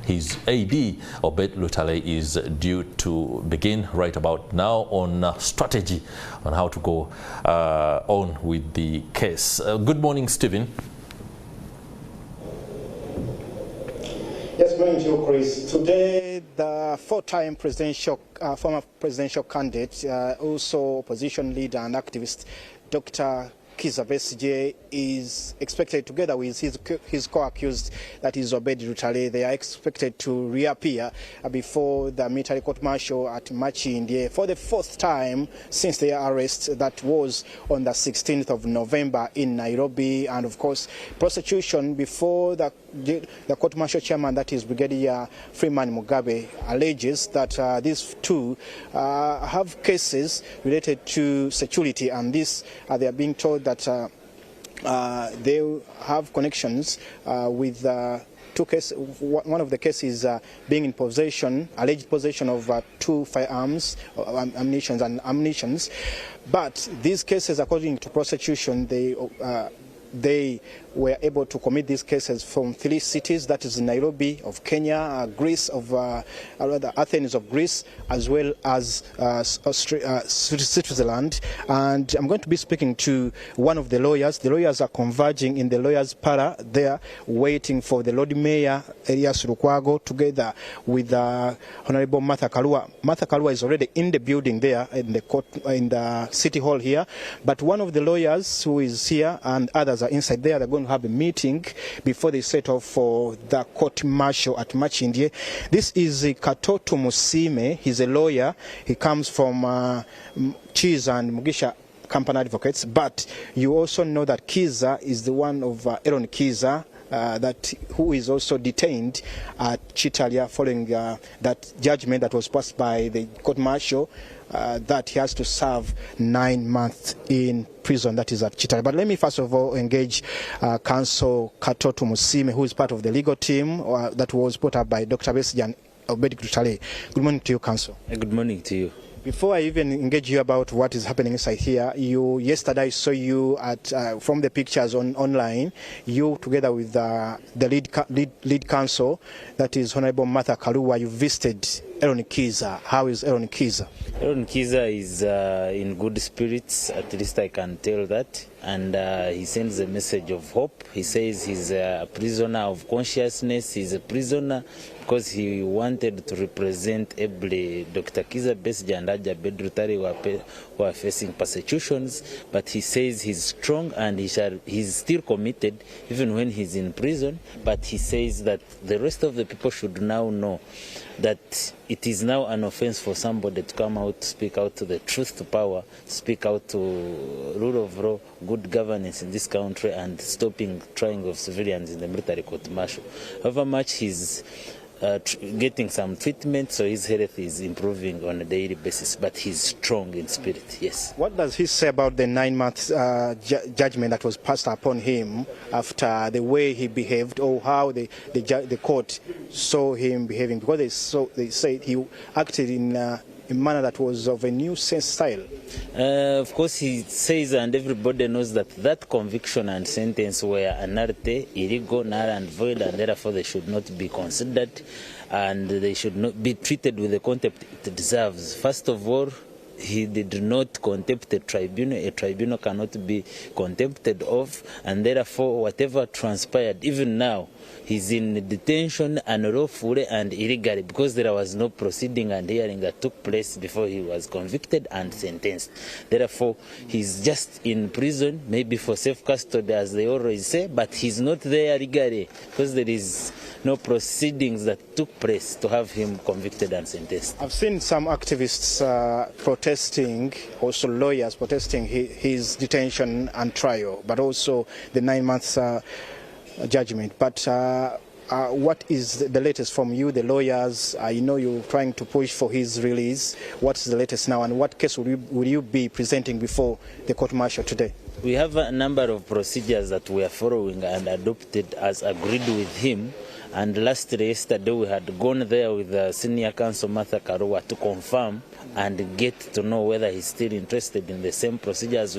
His AD, Besigye-Lutale, is due to begin right about now on strategy on how to go on with the case. Good morning, Stephen. Yes, good morning to you, Chris. Today, the four-time former presidential candidate, also opposition leader and activist, Dr. Kizza Besigye, is expected, together with his co-accused, that is Besigye-Lutale. They are expected to reappear before the military court-martial at Machindye for the fourth time since their arrest. That was on the 16th of November in Nairobi. And of course, prosecution before the court-martial chairman, that is Brigadier Freeman Mugabe, alleges that these two have cases related to security, and this they are being told that they have connections with two cases. One of the cases being in possession, alleged possession of two firearms, ammunitions. But these cases, according to prosecution, they were able to commit these cases from three cities, that is Nairobi of Kenya, Greece of, rather Athens of Greece, as well as Switzerland. And I'm going to be speaking to one of the lawyers. The lawyers are converging in the lawyers' parlor there, waiting for the Lord Mayor, Elias Lukwago, together with Honorable Martha Karua. Martha Karua is already in the building there, in the court, in the city hall here. But one of the lawyers who is here and others are inside there. They're going to have a meeting before they set off for the court-martial at Machindye. This is Katoto Musime. He's a lawyer. He comes from Cheese and Mugisha Company Advocates. But you also know that Kizza is the one of Aaron Kizza, who is also detained at Chitalia following that judgment that was passed by the court-martial that he has to serve 9 months in prison, that is at Chitalia. But let me first of all engage Counsel Katoto Musime, who is part of the legal team that was put up by Dr. Besigye and Besigye-Lutale. Good morning to you, Counsel. Good morning to you. Before I even engage you about what is happening inside here, yesterday I saw you at from the pictures online. You together with the lead counsel, that is Honorable Martha Karua, you visited Aaron Kizza. How is Aaron Kizza? Aaron Kizza is in good spirits, at least I can tell that. And he sends a message of hope. He says he's a prisoner of consciousness. He's a prisoner because he wanted to represent ably Dr. Kizza Besigye and Besigye-Lutale who are facing persecutions. But he says he's strong and he's still committed even when he's in prison. But he says that the rest of the people should now know that it is now an offense for somebody to come out, speak out to the truth to power, speak out to rule of law, good governance in this country, and stopping trying of civilians in the military court-martial. However much he's getting some treatment, so his health is improving on a daily basis, but he's strong in spirit, yes. What does he say about the 9 months judgment that was passed upon him after the way he behaved, or how the court saw him behaving? Because they say he acted in a manner that was of a new sense style. Of course, he says, and everybody knows that conviction and sentence were annulled, illegal, null and void, and therefore they should not be considered, and they should not be treated with the contempt it deserves. First of all, he did not contempt a tribunal. A tribunal cannot be contempted of, and therefore whatever transpired, even now, he's in detention unlawfully and illegally because there was no proceeding and hearing that took place before he was convicted and sentenced. Therefore, he's just in prison, maybe for safe custody, as they always say, but he's not there legally because there is no proceedings that took place to have him convicted and sentenced. I've seen some activists protesting, also lawyers protesting his detention and trial, but also the 9 months judgment. But what is the latest from you, the lawyers? I know you're trying to push for his release. What's the latest now, and what case will you be presenting before the court-martial today? We have a number of procedures that we are following and adopted as agreed with him, And yesterday we had gone there with Senior Counsel Martha Karua to confirm and get to know whether he's still interested in the same procedures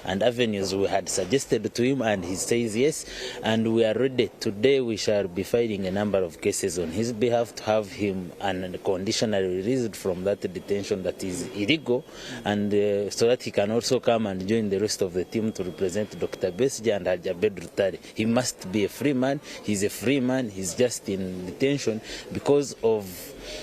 and avenues we had suggested to him, and he says yes, and we are ready. Today we shall be filing a number of cases on his behalf to have him unconditionally released from that detention that is illegal, and so that he can also come and join the rest of the team to represent Dr. Besigye and Besigye-Lutale. He must be a free man. He's a free man. He's just in detention because of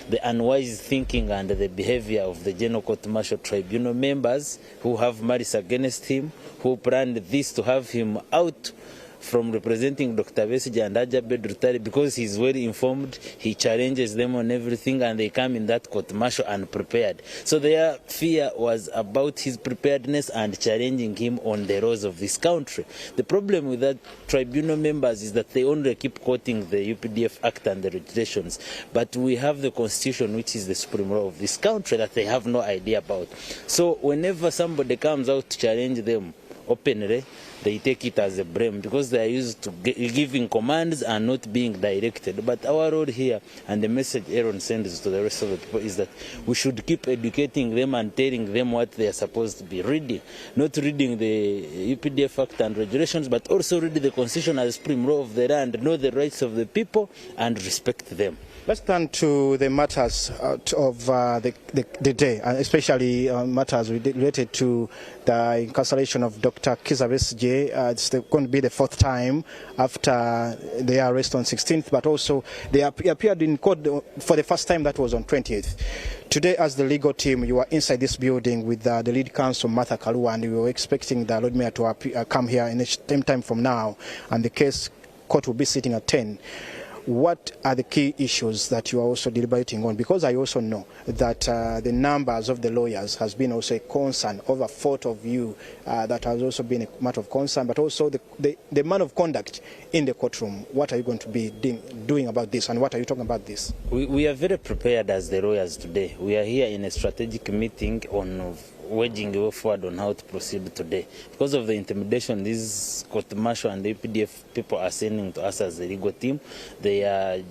the unwise thinking and the behavior of the General Court Martial Tribunal members who have malice against him, who planned this to have him out from representing Dr. Besigye and Besigye-Lutale because he's well informed, he challenges them on everything, and they come in that court martial unprepared. So their fear was about his preparedness and challenging him on the laws of this country. The problem with that tribunal members is that they only keep quoting the UPDF Act and the regulations, but we have the Constitution, which is the supreme law of this country, that they have no idea about. So whenever somebody comes out to challenge them openly, they take it as a blame because they are used to giving commands and not being directed. But our role here, and the message Aaron sends to the rest of the people, is that we should keep educating them and telling them what they are supposed to be reading. Not reading the UPDF Act and regulations, but also read the Constitution as supreme law of the land, know the rights of the people, and respect them. Let's turn to the matters of the day, and especially matters related to the incarceration of Dr. Kizza Besigye. It's going to be the fourth time after their arrest on 16th, but also they appeared in court for the first time, that was on 20th. Today, as the legal team, you are inside this building with the lead counsel, Martha Karua, and we were expecting the Lord Mayor to come here in a time from now, and the case court will be sitting at 10. What are the key issues that you are also deliberating on? Because I also know that the numbers of the lawyers has been also a concern. Over 40 of you, that has also been a matter of concern, but also the man of conduct in the courtroom. What are you going to be doing about this, and what are you talking about this? We are very prepared as the lawyers today. We are here in a strategic meeting on waging a way forward on how to proceed today. Because of the intimidation these court martial and the UPDF people are sending to us as a legal team, they are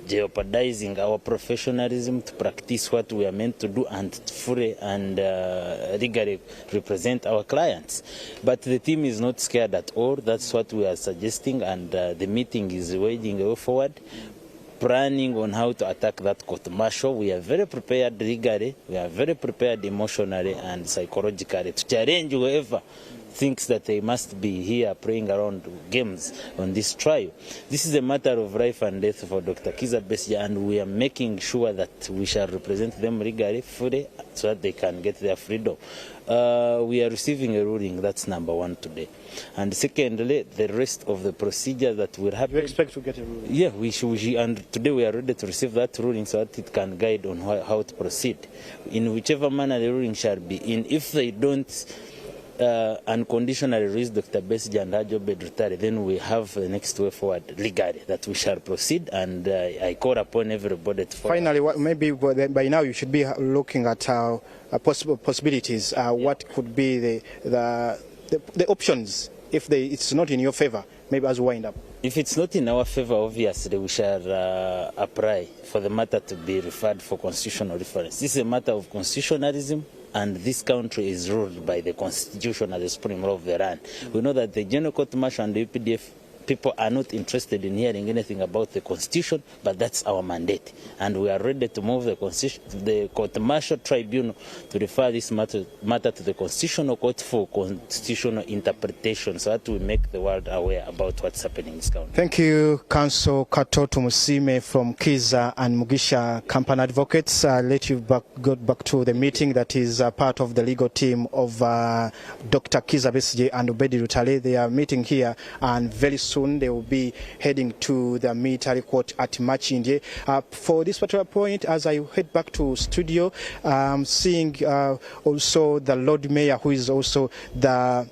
jeopardizing our professionalism to practice what we are meant to do and fully and legally represent our clients. But the team is not scared at all. That's what we are suggesting, and the meeting is waging a way forward, planning on how to attack that court martial. We are very prepared legally, we are very prepared emotionally and psychologically to challenge whoever thinks that they must be here playing around games on this trial. This is a matter of life and death for Dr. Kizza Besigye, and we are making sure that we shall represent them legally, fully, so that they can get their freedom. We are receiving a ruling, that's number one today. And secondly, the rest of the procedure that will happen. You expect to get a ruling? Yeah, we should, and today we are ready to receive that ruling so that it can guide on how to proceed. In whichever manner the ruling shall be in, if they don't unconditionally release Dr. Besigye and Besigye-Lutale, then we have the next way forward legally that we shall proceed, and I call upon everybody to follow. Finally, maybe by now you should be looking at possible possibilities. What could be the options if it's not in your favor, maybe as we wind up? If it's not in our favor, obviously we shall apply for the matter to be referred for constitutional reference. This is a matter of constitutionalism, and this country is ruled by the Constitution as the supreme law of the land. We know that the General Court Martial and the UPDF people are not interested in hearing anything about the Constitution, but that's our mandate. And we are ready to move the Court Martial Tribunal to refer this matter to the Constitutional Court for constitutional interpretation, so that we make the world aware about what's happening in this country. Thank you, Counsel Katoto Musime from Kizza and Mugisha Company Advocates. I'll let you go back to the meeting that is part of the legal team of Dr. Kizza Besigye and Besigye-Lutale. They are meeting here, and very soon they will be heading to the military court at Machindye. For this particular point, as I head back to studio, seeing also the Lord Mayor, who is also the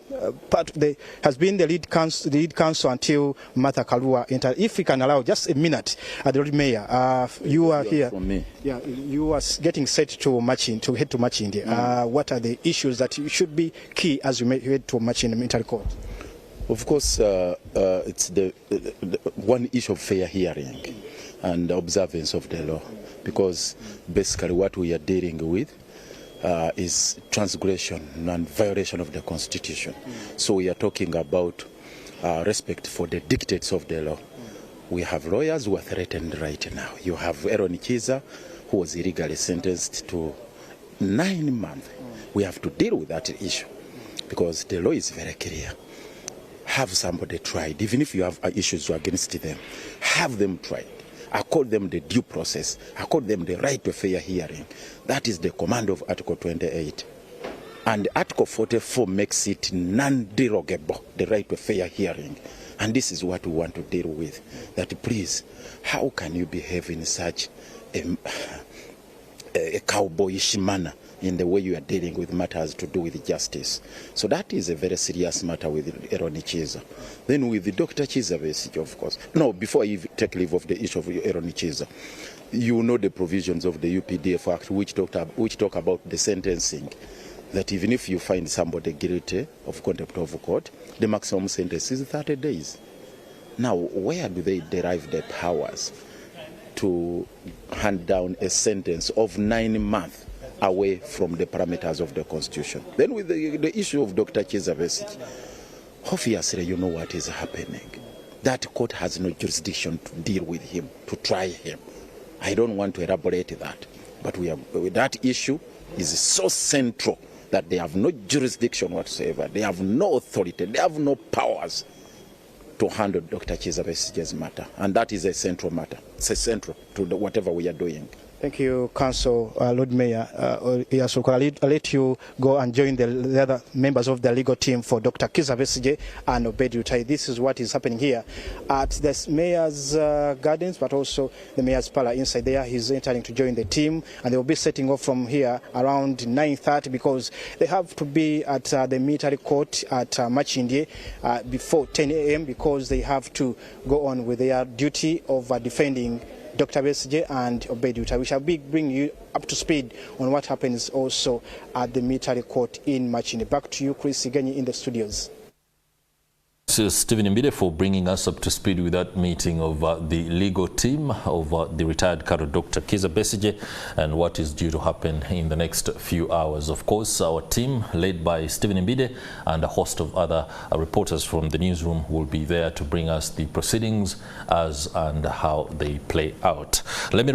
has been the lead counsel until Martha Karua entered. If we can allow just a minute, the Lord Mayor, you are here. Yeah, you are getting set to head to Machindye. What are the issues that should be key as you head to Machindye military court? Of course, it's the one issue of fair hearing. and observance of the law, because basically what we are dealing with is transgression and violation of the Constitution. So we are talking about respect for the dictates of the law. We have lawyers who are threatened right now. You have Aaron Kiza, who was illegally sentenced to 9 months. We have to deal with that issue because the law is very clear. Have somebody tried, even if you have issues against them, have them tried. Accord them the due process, accord them the right to fair hearing. That is the command of Article 28. And Article 44 makes it non-derogable, the right to fair hearing. And this is what we want to deal with. That please, how can you behave in such a cowboyish manner in the way you are dealing with matters to do with justice? So that is a very serious matter with Aaron Chiza. Then with Dr. Chiza Besigye, of course. No, before I take leave of the issue of Aaron Chiza, you know the provisions of the UPDF Act which talk about the sentencing, that even if you find somebody guilty of contempt of court, the maximum sentence is 30 days. Now, where do they derive their powers to hand down a sentence of 9 months away from the parameters of the Constitution? Then with the issue of Dr. Chiza Besigye, obviously you know what is happening. That court has no jurisdiction to deal with him, to try him. I don't want to elaborate that, but that issue is so central that they have no jurisdiction whatsoever. They have no authority. They have no powers to handle Dr. Chiza Besigye's matter. And that is a central matter. It's central to whatever we are doing. Thank you, Council, Lord Mayor. Yes, I'll let you go and join the other members of the legal team for Dr. Chiza Besigye and Besigye-Lutale. This is what is happening here at the Mayor's Gardens, but also the Mayor's Parlor inside there. He's entering to join the team, and they will be setting off from here around 9:30 because they have to be at the military court at Machindye before 10 a.m. because they have to go on with their duty of defending Dr. Besigye and Besigye-Lutale. We shall be bringing you up to speed on what happens also at the military court in Machindye. Back to you, Chris Sigenyi, in the studios. So Stephen Mbide for bringing us up to speed with that meeting of the legal team of the retired Colonel Dr. Chiza Besigye and what is due to happen in the next few hours. Of course, our team led by Stephen Mbide and a host of other reporters from the newsroom will be there to bring us the proceedings as and how they play out. Let me